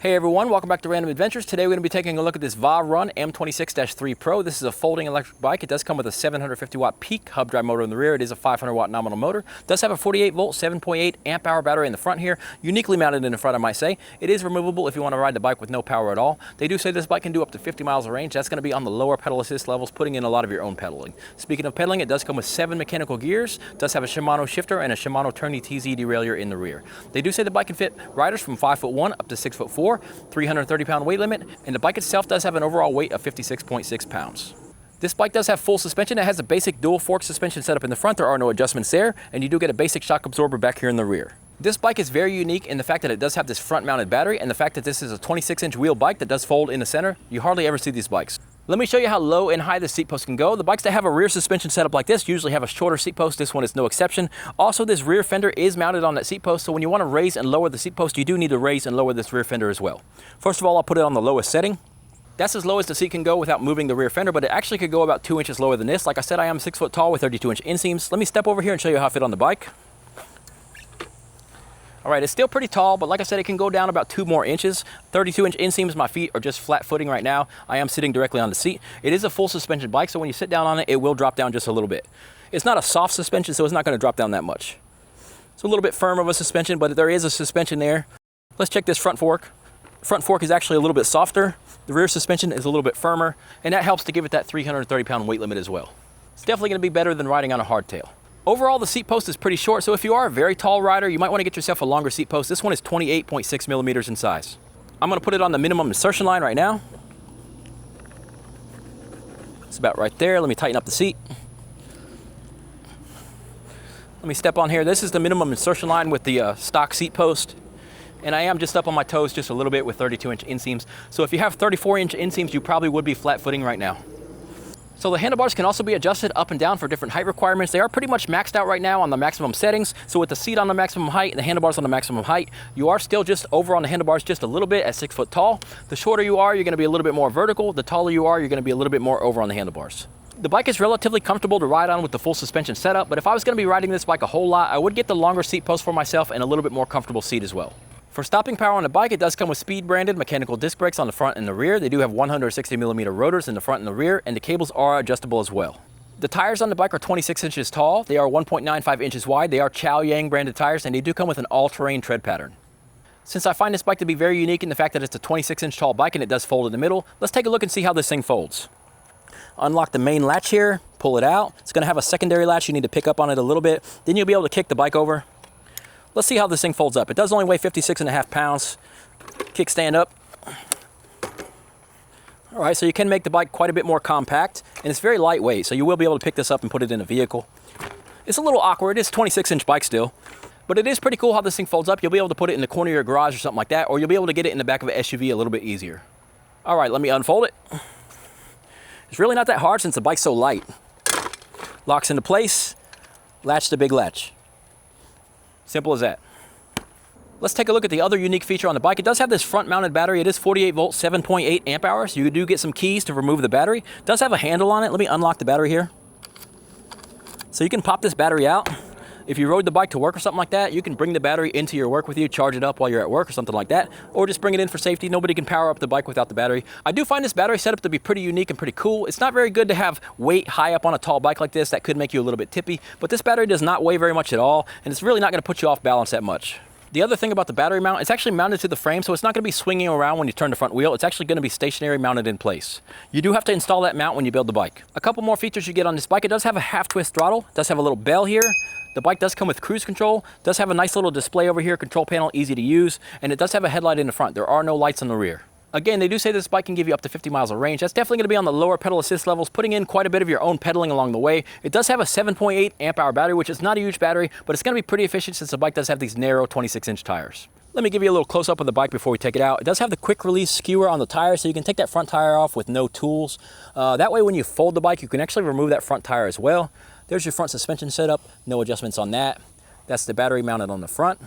Hey everyone, welcome back to Random Adventures. Today we're going to be taking a look at this VARUN M26-3 PRO. This is a folding electric bike. It does come with a 750 watt peak hub drive motor in the rear. It is a 500 watt nominal motor. It does have a 48 volt, 7.8 amp hour battery in the front here. Uniquely mounted in the front, I might say. It is removable if you want to ride the bike with no power at all. They do say this bike can do up to 50 miles of range. That's going to be on the lower pedal assist levels, putting in a lot of your own pedaling. Speaking of pedaling, it does come with 7 mechanical gears. It does have a Shimano shifter and a Shimano Tourney TZ derailleur in the rear. They do say the bike can fit riders from 5'1" up to 6'4", 330-pound weight limit, and the bike itself does have an overall weight of 56.6 pounds. This bike does have full suspension. It has a basic dual fork suspension setup in the front. There are no adjustments there, and you do get a basic shock absorber back here in the rear. This bike is very unique in the fact that it does have this front mounted battery, and the fact that this is a 26-inch wheel bike that does fold in the center. You hardly ever see these bikes. Let me show you how low and high the seat post can go. The bikes that have a rear suspension setup like this usually have a shorter seat post. This one is no exception. Also, this rear fender is mounted on that seat post, so when you want to raise and lower the seat post, you do need to raise and lower this rear fender as well. First of all, I'll put it on the lowest setting. That's as low as the seat can go without moving the rear fender, but it actually could go about 2 inches lower than this. Like I said, I am 6 foot tall with 32-inch inseams. Let me step over here and show you how I fit on the bike. All right, it's still pretty tall, but like I said, it can go down about 2 more inches. 32-inch inseams, my feet are just flat footing right now. I am sitting directly on the seat. It is a full suspension bike, so when you sit down on it, it will drop down just a little bit. It's not a soft suspension, so it's not gonna drop down that much. It's a little bit firm of a suspension, but there is a suspension there. Let's check this front fork. Front fork is actually a little bit softer. The rear suspension is a little bit firmer, and that helps to give it that 330-pound weight limit as well. It's definitely gonna be better than riding on a hardtail. Overall, the seat post is pretty short, so if you are a very tall rider, you might want to get yourself a longer seat post. This one is 28.6 millimeters in size. I'm going to put it on the minimum insertion line right now. It's about right there. Let me tighten up the seat. Let me step on here. This is the minimum insertion line with the stock seat post. And I am just up on my toes just a little bit with 32-inch inseams. So if you have 34-inch inseams, you probably would be flat footing right now. So the handlebars can also be adjusted up and down for different height requirements. They are pretty much maxed out right now on the maximum settings. So with the seat on the maximum height and the handlebars on the maximum height, you are still just over on the handlebars just a little bit at 6 foot tall. The shorter you are, you're gonna be a little bit more vertical. The taller you are, you're gonna be a little bit more over on the handlebars. The bike is relatively comfortable to ride on with the full suspension setup, but if I was gonna be riding this bike a whole lot, I would get the longer seat post for myself and a little bit more comfortable seat as well. For stopping power on the bike, it does come with speed branded mechanical disc brakes on the front and the rear. They do have 160 millimeter rotors in the front and the rear, and the cables are adjustable as well. The tires on the bike are 26 inches tall. They are 1.95 inches wide. They are Chow Yang branded tires, and they do come with an all-terrain tread pattern. Since I find this bike to be very unique in the fact that it's a 26-inch tall bike and it does fold in the middle, let's take a look and see how this thing folds. Unlock the main latch here, pull it out. It's gonna have a secondary latch. You need to pick up on it a little bit. Then you'll be able to kick the bike over. Let's see how this thing folds up. It does only weigh 56.5 pounds. Kickstand up. All right, so you can make the bike quite a bit more compact, and it's very lightweight, so you will be able to pick this up and put it in a vehicle. It's a little awkward. It's a 26-inch bike still, but it is pretty cool how this thing folds up. You'll be able to put it in the corner of your garage or something like that, or you'll be able to get it in the back of an SUV a little bit easier. All right, let me unfold it. It's really not that hard since the bike's so light. Locks into place, latch the big latch. Simple as that. Let's take a look at the other unique feature on the bike. It does have this front mounted battery. It is 48 volt, 7.8 amp hours. You do get some keys to remove the battery. It does have a handle on it. Let me unlock the battery here. So you can pop this battery out. If you rode the bike to work or something like that, you can bring the battery into your work with you, charge it up while you're at work or something like that, or just bring it in for safety. Nobody can power up the bike without the battery. I do find this battery setup to be pretty unique and pretty cool. It's not very good to have weight high up on a tall bike like this. That could make you a little bit tippy, but this battery does not weigh very much at all, and it's really not gonna put you off balance that much. The other thing about the battery mount, it's actually mounted to the frame, so it's not gonna be swinging around when you turn the front wheel. It's actually gonna be stationary mounted in place. You do have to install that mount when you build the bike. A couple more features you get on this bike. It does have a half twist throttle. It does have a little bell here. The bike does come with cruise control, does have a nice little display over here, control panel, easy to use, and it does have a headlight in the front. There are no lights on the rear. Again, they do say this bike can give you up to 50 miles of range. That's definitely gonna be on the lower pedal assist levels, putting in quite a bit of your own pedaling along the way. It does have a 7.8 amp hour battery, which is not a huge battery, but it's gonna be pretty efficient since the bike does have these narrow 26-inch tires. Let me give you a little close-up of the bike before we take it out. It does have the quick release skewer on the tire, so you can take that front tire off with no tools. That way when you fold the bike, you can actually remove that front tire as well. There's your front suspension setup, no adjustments on that. That's the battery mounted on the front.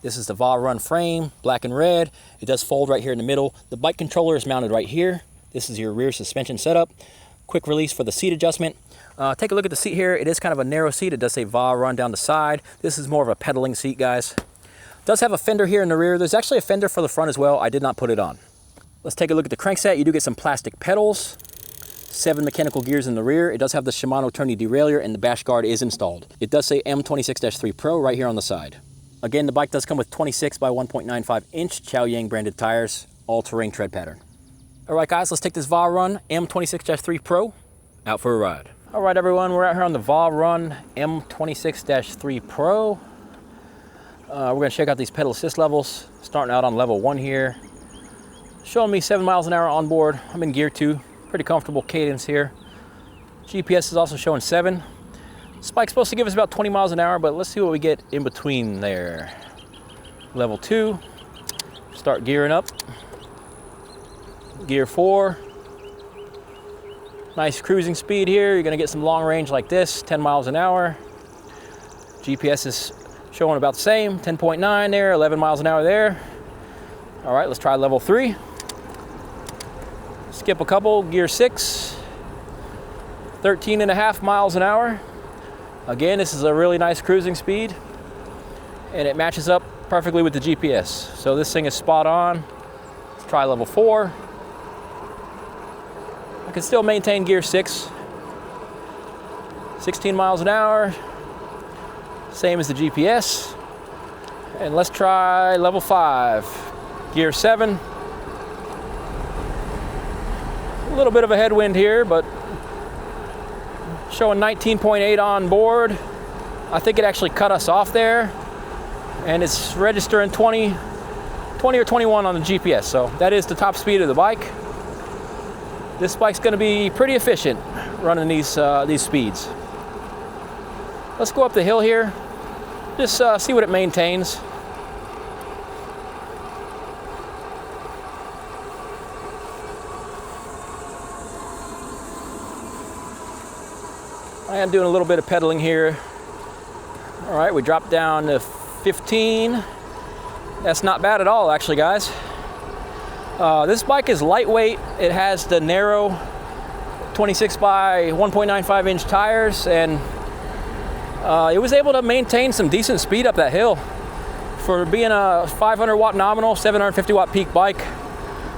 This is the VARUN frame, black and red. It does fold right here in the middle. The bike controller is mounted right here. This is your rear suspension setup. Quick release for the seat adjustment. Take a look at the seat here. It is kind of a narrow seat. It does say VARUN down the side. This is more of a pedaling seat, guys. does have a fender here in the rear. There's actually a fender for the front as well. I did not put it on. Let's take a look at the crankset. You do get some plastic pedals, 7 mechanical gears in the rear. It does have the Shimano tourney derailleur, and the bash guard is installed. It does say M26-3 Pro right here on the side. Again, the bike does come with 26 by 1.95 inch Chaoyang branded tires, all-terrain tread pattern. All right, guys, let's take this VARUN M26-3 Pro out for a ride. All right, everyone, we're out here on the VARUN M26-3 Pro. We're gonna check out these pedal assist levels, starting out on level 1 here. Showing me 7 miles an hour on board. I'm in gear 2, pretty comfortable cadence here. GPS is also showing 7. This bike's supposed to give us about 20 miles an hour, but let's see what we get in between there. Level 2, start gearing up. Gear 4. Nice cruising speed here. You're gonna get some long range like this, 10 miles an hour. GPS is showing about the same, 10.9 there, 11 miles an hour there. All right, let's try level 3. Skip a couple, gear 6, 13.5 miles an hour. Again, this is a really nice cruising speed, and it matches up perfectly with the GPS. So this thing is spot on. Let's try level 4. I can still maintain gear 6, 16 miles an hour, same as the GPS. And let's try level 5, gear 7. A little bit of a headwind here, but showing 19.8 on board. I think it actually cut us off there, and it's registering 20 or 21 on the GPS. So that is the top speed of the bike. This bike's going to be pretty efficient running these speeds. Let's go up the hill here, just see what it maintains. I am doing a little bit of pedaling here. All right, we dropped down to 15. That's not bad at all, actually, guys. This bike is lightweight. It has the narrow 26 by 1.95 inch tires, and it was able to maintain some decent speed up that hill. For being a 500 watt nominal, 750 watt peak bike,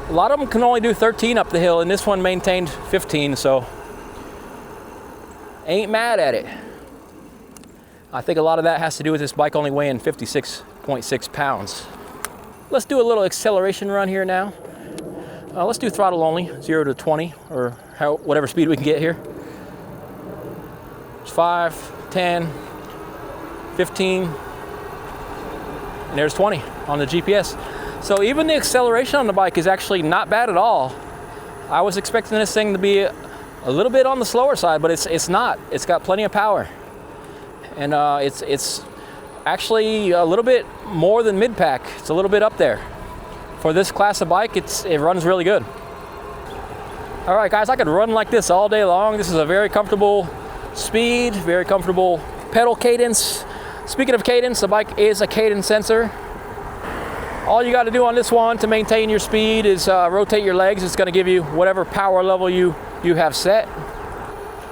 a lot of them can only do 13 up the hill, and this one maintained 15, so ain't mad at it. I think a lot of that has to do with this bike only weighing 56.6 pounds. Let's do a little acceleration run here now. Let's do throttle only, 0 to 20, or whatever speed we can get here. 5, 10, 15, and there's 20 on the GPS. So even the acceleration on the bike is actually not bad at all. I was expecting this thing to be a little bit on the slower side, but it's not. It's got plenty of power, and it's actually a little bit more than mid-pack. It's a little bit up there. For this class of bike, it runs really good. All right, guys, I could run like this all day long. This is a very comfortable speed, very comfortable pedal cadence. Speaking of cadence, the bike is a cadence sensor. All you got to do on this one to maintain your speed is rotate your legs. It's going to give you whatever power level you have set.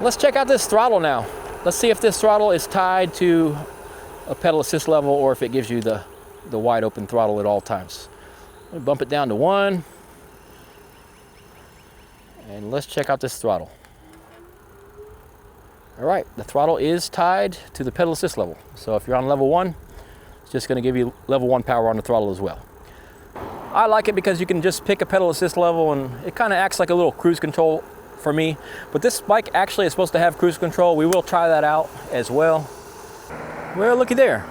Let's check out this throttle now. Let's see if this throttle is tied to a pedal assist level or if it gives you the wide open throttle at all times. Let me bump it down to 1. And let's check out this throttle. All right, the throttle is tied to the pedal assist level. So if you're on level 1, it's just gonna give you level 1 power on the throttle as well. I like it because you can just pick a pedal assist level and it kind of acts like a little cruise control for me. But this bike actually is supposed to have cruise control. We will try that out as well. Well, looky there.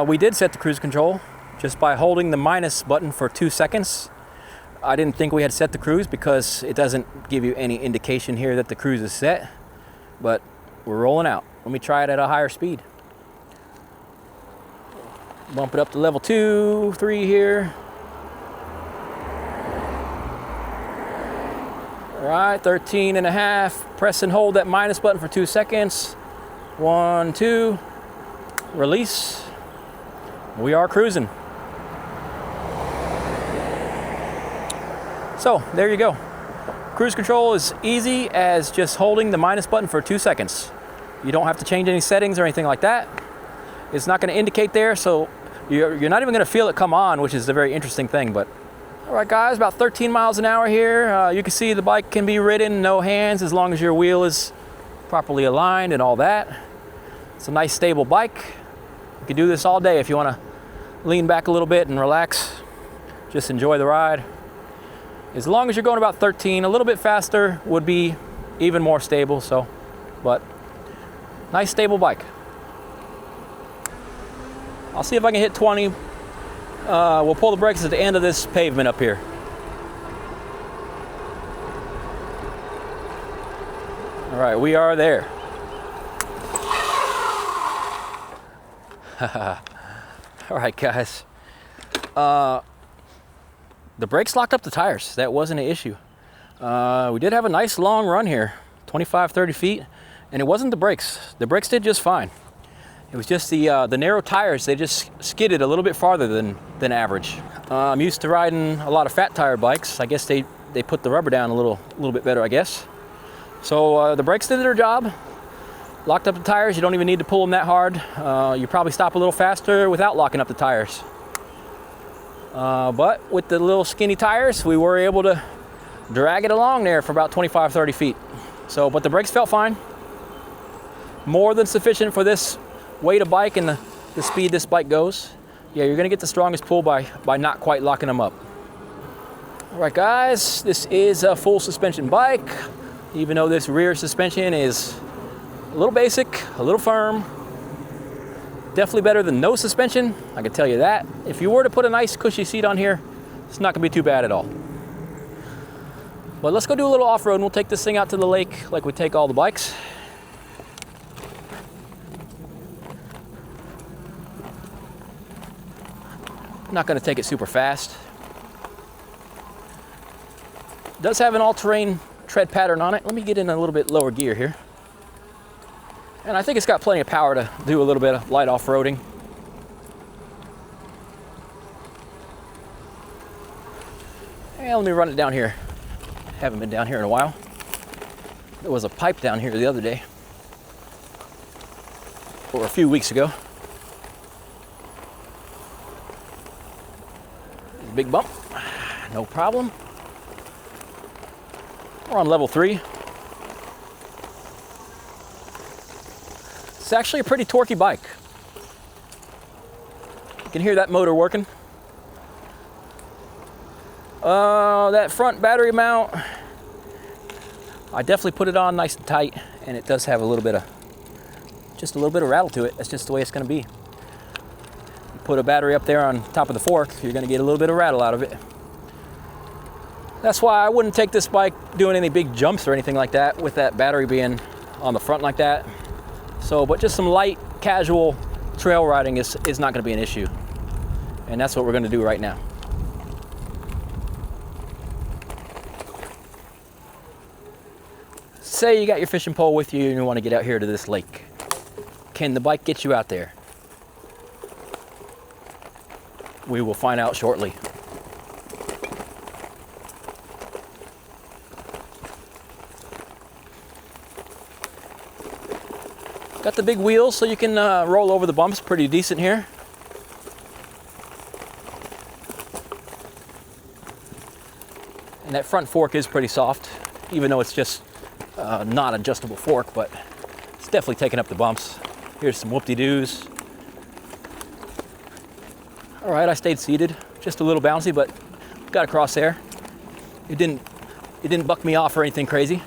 We did set the cruise control just by holding the minus button for 2 seconds. I didn't think we had set the cruise because it doesn't give you any indication here that the cruise is set, but we're rolling out. Let me try it at a higher speed. Bump it up to level 2, 3 here. All right, 13.5. Press and hold that minus button for 2 seconds. 1, 2, release. We are cruising. So there you go. Cruise control is easy as just holding the minus button for 2 seconds. You don't have to change any settings or anything like that. It's not going to indicate there, so You're not even gonna feel it come on, which is the very interesting thing. But all right guys, about 13 miles an hour here. You can see the bike can be ridden, no hands, as long as your wheel is properly aligned and all that. It's a nice stable bike. You can do this all day if you wanna lean back a little bit and relax. Just enjoy the ride. As long as you're going about 13, a little bit faster would be even more stable, so, but nice stable bike. I'll see if I can hit 20. We'll pull the brakes at the end of this pavement up here. All right, we are there. All right, guys. The brakes locked up the tires. That wasn't an issue. We did have a nice long run here, 25, 30 feet, and it wasn't the brakes. The brakes did just fine. It was just the narrow tires. They just skidded a little bit farther than average. I'm used to riding a lot of fat tire bikes. I guess they put the rubber down a little bit better, I guess. So the brakes did their job. Locked up the tires. You don't even need to pull them that hard. You probably stop a little faster without locking up the tires. But with the little skinny tires, we were able to drag it along there for about 25, 30 feet. So, but the brakes felt fine. More than sufficient for this weight of bike and the speed this bike goes. Yeah, you're gonna get the strongest pull by not quite locking them up. All right, guys, this is a full suspension bike. Even though this rear suspension is a little basic, a little firm. Definitely better than no suspension, I can tell you that. If you were to put a nice cushy seat on here, it's not gonna be too bad at all. But let's go do a little off-road and we'll take this thing out to the lake like we take all the bikes. I'm not gonna take it super fast. It does have an all-terrain tread pattern on it. Let me get in a little bit lower gear here. And I think it's got plenty of power to do a little bit of light off-roading. And let me run it down here. Haven't been down here in a while. There was a pipe down here the other day, or a few weeks ago. Big bump, no problem. We're on level 3. It's actually a pretty torquey bike. You can hear that motor working. That front battery mount, I definitely put it on nice and tight, and it does have a little bit of, just a little bit of rattle to it. That's just the way it's gonna be. You put a battery up there on top of the fork, you're gonna get a little bit of rattle out of it. That's why I wouldn't take this bike doing any big jumps or anything like that with that battery being on the front like that. So, but just some light, casual trail riding is not gonna be an issue. And that's what we're gonna do right now. Say you got your fishing pole with you and you wanna get out here to this lake. Can the bike get you out there? We will find out shortly. Got the big wheels so you can roll over the bumps pretty decent here. And that front fork is pretty soft, even though it's just not adjustable fork, but it's definitely taking up the bumps. Here's some whoop-de-doos. All right, I stayed seated, just a little bouncy, but got across there. It didn't buck me off or anything crazy.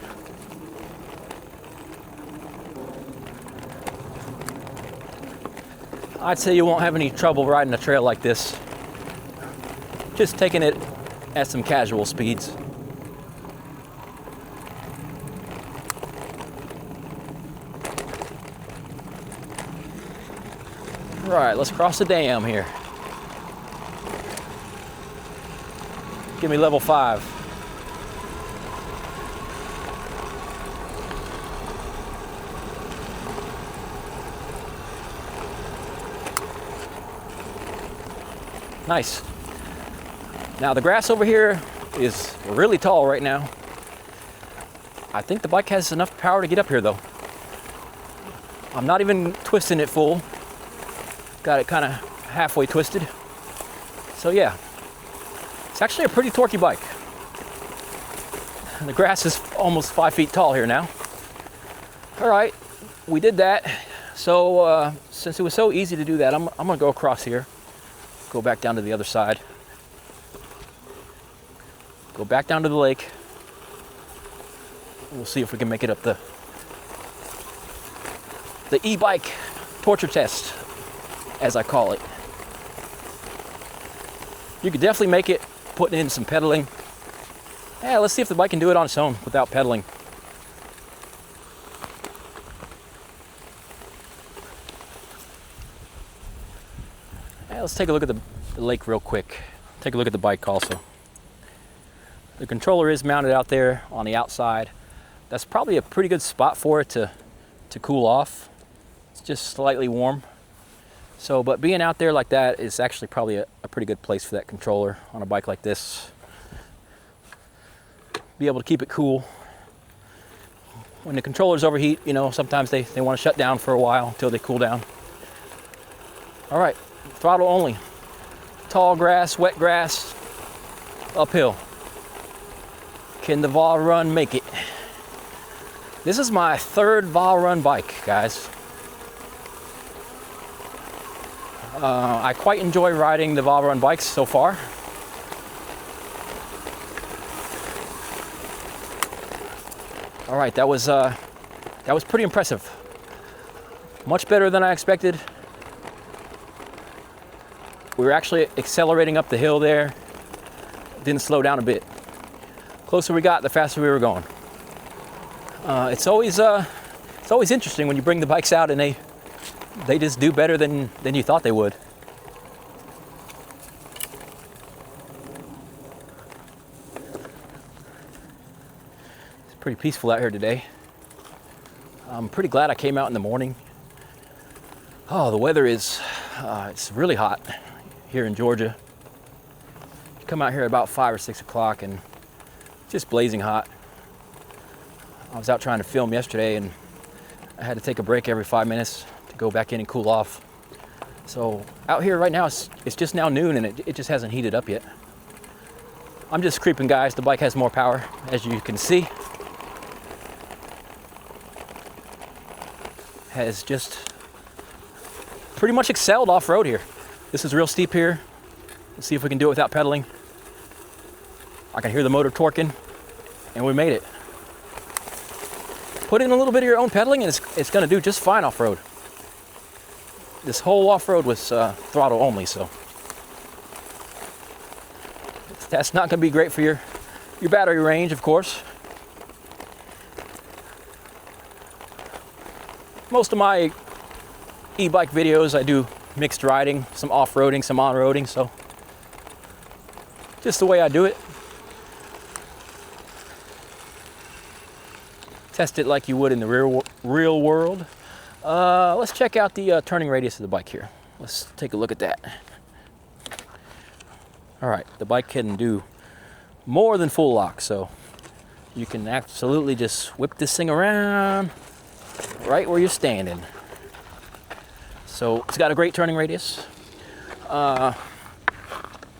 I'd say you won't have any trouble riding a trail like this. Just taking it at some casual speeds. All right, let's cross the dam here. Give me level 5. Nice. Now the grass over here is really tall right now. I think the bike has enough power to get up here though. I'm not even twisting it full. Got it kind of halfway twisted. So yeah, it's actually a pretty torquey bike. And the grass is almost 5 feet tall here now. All right, we did that. So since it was so easy to do that, I'm gonna go across here, go back down to the other side, go back down to the lake. We'll see if we can make it up the e-bike torture test, as I call it. You could definitely make it putting in some pedaling. Yeah, let's see if the bike can do it on its own without pedaling. Yeah, let's take a look at the lake real quick. Take a look at the bike also. The controller is mounted out there on the outside. That's probably a pretty good spot for it to cool off. It's just slightly warm. So, but being out there like that is actually probably a pretty good place for that controller on a bike like this. Be able to keep it cool. When the controllers overheat, you know, sometimes they want to shut down for a while until they cool down. All right, throttle only. Tall grass, wet grass, uphill. Can the VARUN make it? This is my third VARUN bike, guys. I quite enjoy riding the VARUN bikes so far. All right, that was pretty impressive. Much better than I expected. We were actually accelerating up the hill there. Didn't slow down a bit. Closer we got, the faster we were going. It's always interesting when you bring the bikes out and they just do better than you thought they would. It's pretty peaceful out here today. I'm pretty glad I came out in the morning. Oh, the weather is, it's really hot here in Georgia. You come out here at about 5 or 6 o'clock and it's just blazing hot. I was out trying to film yesterday and I had to take a break every 5 minutes to go back in and cool off. So out here right now, it's just now noon and it just hasn't heated up yet. I'm just creeping, guys. The bike has more power, as you can see. Has just pretty much excelled off-road here. This is real steep here. Let's see if we can do it without pedaling. I can hear the motor torquing, and we made it. Put in a little bit of your own pedaling, and it's going to do just fine off-road. This whole off-road was throttle only, so that's not going to be great for your battery range, of course. Most of my e-bike videos, I do mixed riding, some off-roading, some on-roading, so just the way I do it. Test it like you would in the real world. Let's check out the turning radius of the bike here. Let's take a look at that. All right, the bike can do more than full lock, so you can absolutely just whip this thing around right where you're standing. So it's got a great turning radius. A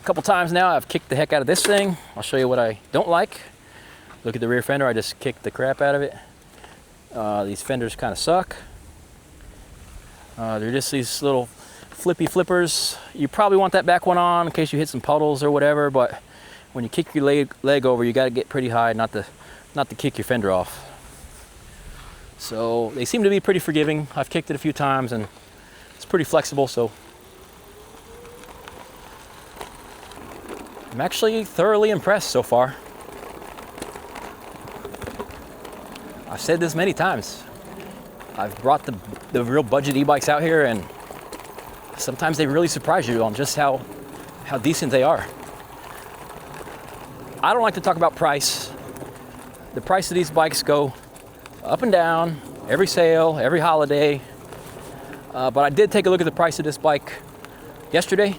couple times now I've kicked the heck out of this thing. I'll show you what I don't like. Look at the rear fender, I just kicked the crap out of it. These fenders kind of suck. They're just these little flippy flippers. You probably want that back one on in case you hit some puddles or whatever, but when you kick your leg over, you got to get pretty high not to kick your fender off. So they seem to be pretty forgiving. I've kicked it a few times and it's pretty flexible, so I'm actually thoroughly impressed so far. I've said this many times. I've brought the real budget e-bikes out here and sometimes they really surprise you on just how decent they are. I don't like to talk about price. The price of these bikes go up and down, every sale, every holiday. But I did take a look at the price of this bike yesterday,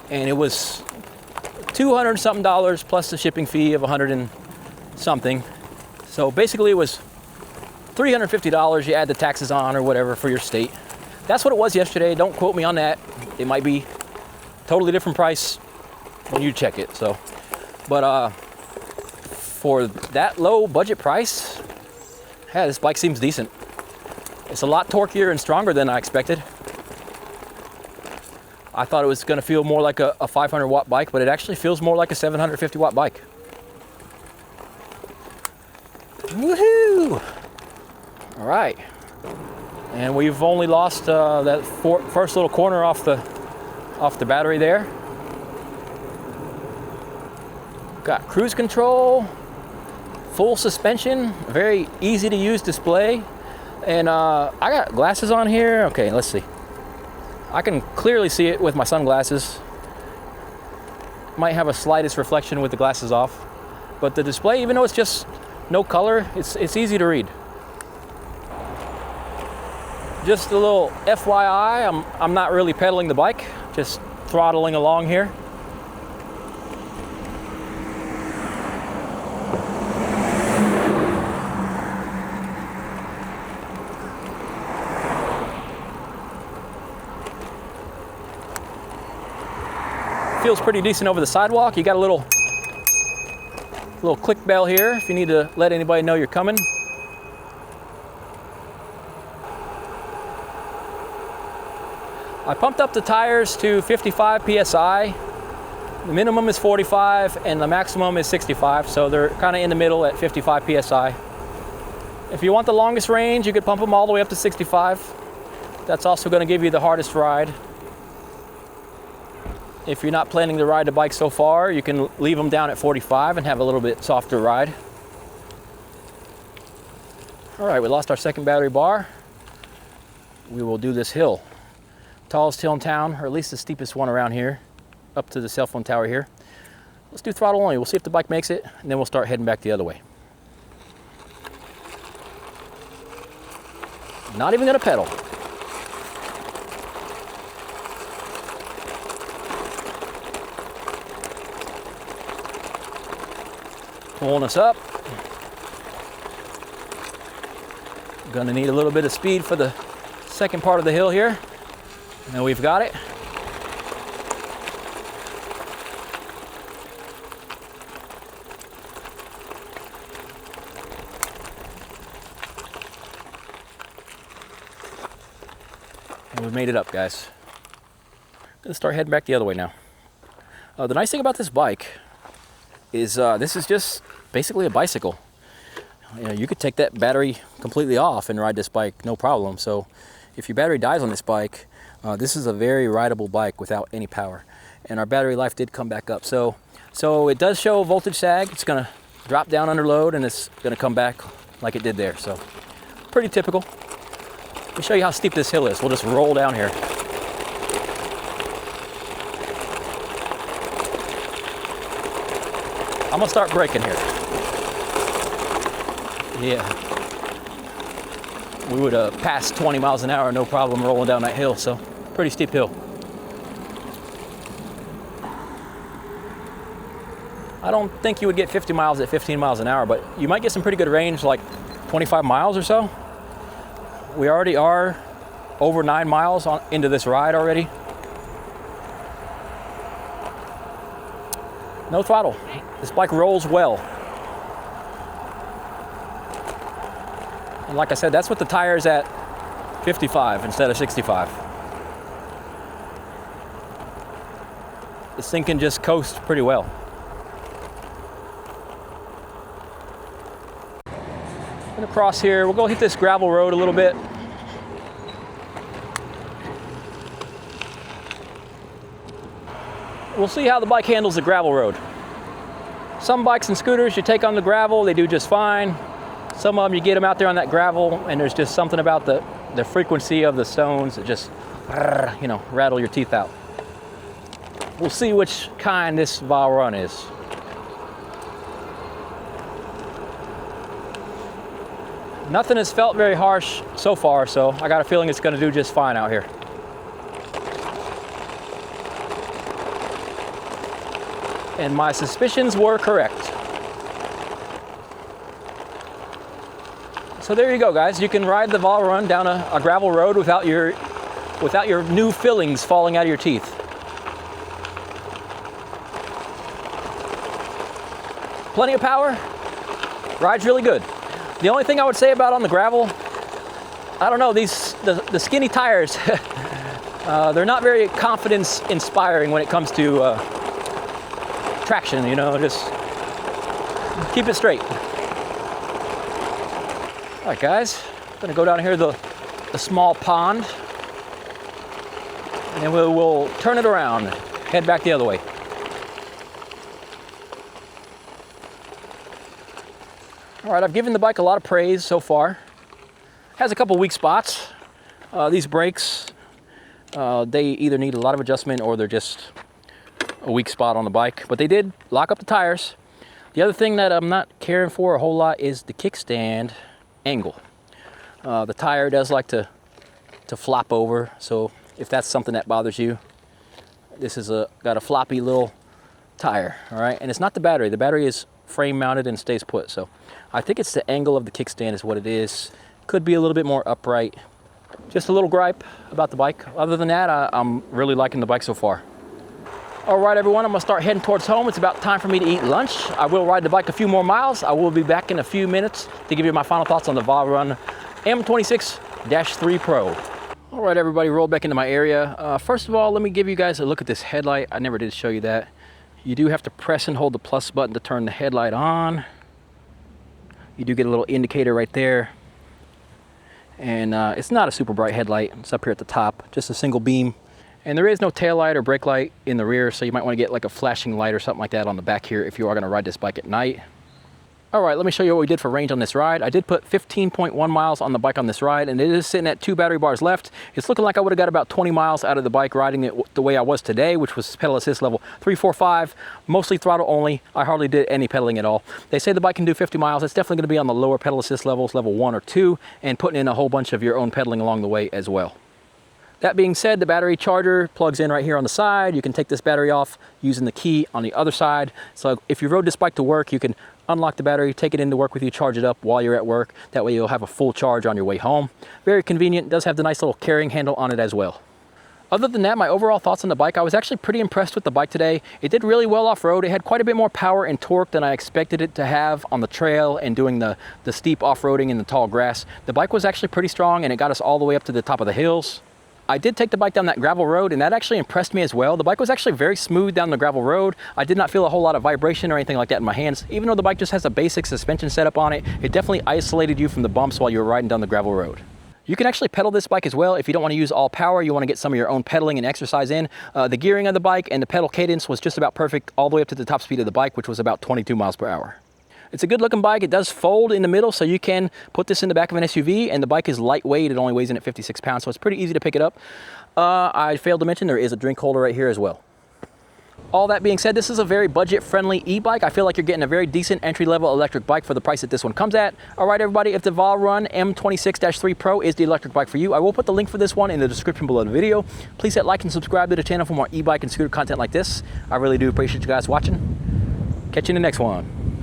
and it was $200 something plus the shipping fee of $100 and something. So basically it was $350. You add the taxes on or whatever for your state. That's what it was yesterday. Don't quote me on that. It might be totally different price when you check it. So, but for that low budget price, yeah, this bike seems decent. It's a lot torquier and stronger than I expected. I thought it was going to feel more like a 500 watt bike, but it actually feels more like a 750 watt bike. Woohoo! All right, and we've only lost that first little corner off the battery there. Got cruise control, full suspension, very easy to use display, and I got glasses on here. Okay, let's see. I can clearly see it with my sunglasses. Might have a slightest reflection with the glasses off, but the display, even though it's just no color, it's easy to read. Just a little FYI, I'm not really pedaling the bike, just throttling along here. Feels pretty decent over the sidewalk. You got a little click bell here if you need to let anybody know you're coming. I pumped up the tires to 55 PSI. The minimum is 45 and the maximum is 65, so they're kind of in the middle at 55 PSI. If you want the longest range, you could pump them all the way up to 65. That's also going to give you the hardest ride. If you're not planning to ride the bike so far, you can leave them down at 45 and have a little bit softer ride. All right, we lost our second battery bar. We will do this hill. Tallest hill in town, or at least the steepest one around here, up to the cell phone tower here. Let's do throttle only. We'll see if the bike makes it, and then we'll start heading back the other way. Not even gonna pedal. Pulling us up. Gonna need a little bit of speed for the second part of the hill here. And we've got it. And we've made it up, guys. Gonna start heading back the other way now. The nice thing about this bike is this is just basically a bicycle. You know, you could take that battery completely off and ride this bike, no problem. So if your battery dies on this bike, this is a very rideable bike without any power. And our battery life did come back up. So it does show voltage sag. It's gonna drop down under load and it's gonna come back like it did there. So pretty typical. Let me show you how steep this hill is. We'll just roll down here. I'm gonna start braking here. Yeah. We would have passed 20 miles an hour, no problem rolling down that hill, so pretty steep hill. I don't think you would get 50 miles at 15 miles an hour, but you might get some pretty good range, like 25 miles or so. We already are over 9 miles into this ride already. No throttle. This bike rolls well. And like I said, that's with the tires at 55 instead of 65. This thing can just coast pretty well. Gonna cross here. We'll go hit this gravel road a little bit. We'll see how the bike handles the gravel road. Some bikes and scooters, you take on the gravel, they do just fine. Some of them, you get them out there on that gravel, and there's just something about the frequency of the stones that just, you know, rattle your teeth out. We'll see which kind this VARUN is. Nothing has felt very harsh so far, so I got a feeling it's gonna do just fine out here. And my suspicions were correct. So there you go, guys. You can ride the VARUN down a gravel road without your without your new fillings falling out of your teeth. Plenty of power, rides really good. The only thing I would say about on the gravel, I don't know, the skinny tires, they're not very confidence inspiring when it comes to traction, you know, just keep it straight. All right, guys, I'm gonna go down here to the small pond, and then we'll turn it around, head back the other way. All right, I've given the bike a lot of praise so far. Has a couple weak spots. These brakes, they either need a lot of adjustment or they're just a weak spot on the bike, but they did lock up the tires. The other thing that I'm not caring for a whole lot is the kickstand angle. The tire does like to flop over, so if that's something that bothers you, this is got a floppy little tire, all right? And it's not the battery. The battery is frame mounted and stays put, so I think it's the angle of the kickstand is what it is. Could be a little bit more upright. Just a little gripe about the bike. Other than that, I'm really liking the bike so far. All right, everyone, I'm gonna start heading towards home. It's about time for me to eat lunch. I will ride the bike a few more miles. I will be back in a few minutes to give you my final thoughts on the VARUN M26-3 Pro. All right, everybody, roll back into my area. First of all, let me give you guys a look at this headlight. I never did show you that. You do have to press and hold the plus button to turn the headlight on. You do get a little indicator right there. And it's not a super bright headlight. It's up here at the top, just a single beam. And there is no tail light or brake light in the rear, so you might want to get like a flashing light or something like that on the back here if you are going to ride this bike at night. All right, let me show you what we did for range on this ride. I did put 15.1 miles on the bike on this ride, and it is sitting at 2 battery bars left. It's looking like I would have got about 20 miles out of the bike riding it the way I was today, which was pedal assist level 3, 4, 5, mostly throttle only. I hardly did any pedaling at all. They say the bike can do 50 miles. It's definitely going to be on the lower pedal assist levels, level 1 or 2, and putting in a whole bunch of your own pedaling along the way as well. That being said, the battery charger plugs in right here on the side. You can take this battery off using the key on the other side. So if you rode this bike to work, you can unlock the battery, take it into work with you, charge it up while you're at work. That way you'll have a full charge on your way home. Very convenient. It does have the nice little carrying handle on it as well. Other than that, my overall thoughts on the bike, I was actually pretty impressed with the bike today. It did really well off-road. It had quite a bit more power and torque than I expected it to have on the trail and doing the steep off-roading in the tall grass. The bike was actually pretty strong, and it got us all the way up to the top of the hills. I did take the bike down that gravel road, and that actually impressed me as well. The bike was actually very smooth down the gravel road. I did not feel a whole lot of vibration or anything like that in my hands. Even though the bike just has a basic suspension setup on it, it definitely isolated you from the bumps while you were riding down the gravel road. You can actually pedal this bike as well if you don't want to use all power. You want to get some of your own pedaling and exercise in. The gearing of the bike and the pedal cadence was just about perfect all the way up to the top speed of the bike, which was about 22 miles per hour. It's a good looking bike. It does fold in the middle, so you can put this in the back of an SUV, and the bike is lightweight. It only weighs in at 56 pounds, so it's pretty easy to pick it up. I failed to mention there is a drink holder right here as well. All that being said, this is a very budget-friendly e-bike. I feel like you're getting a very decent entry-level electric bike for the price that this one comes at. All right, everybody, if the VARUN M26-3 Pro is the electric bike for you, I will put the link for this one in the description below the video. Please hit like and subscribe to the channel for more e-bike and scooter content like this. I really do appreciate you guys watching. Catch you in the next one.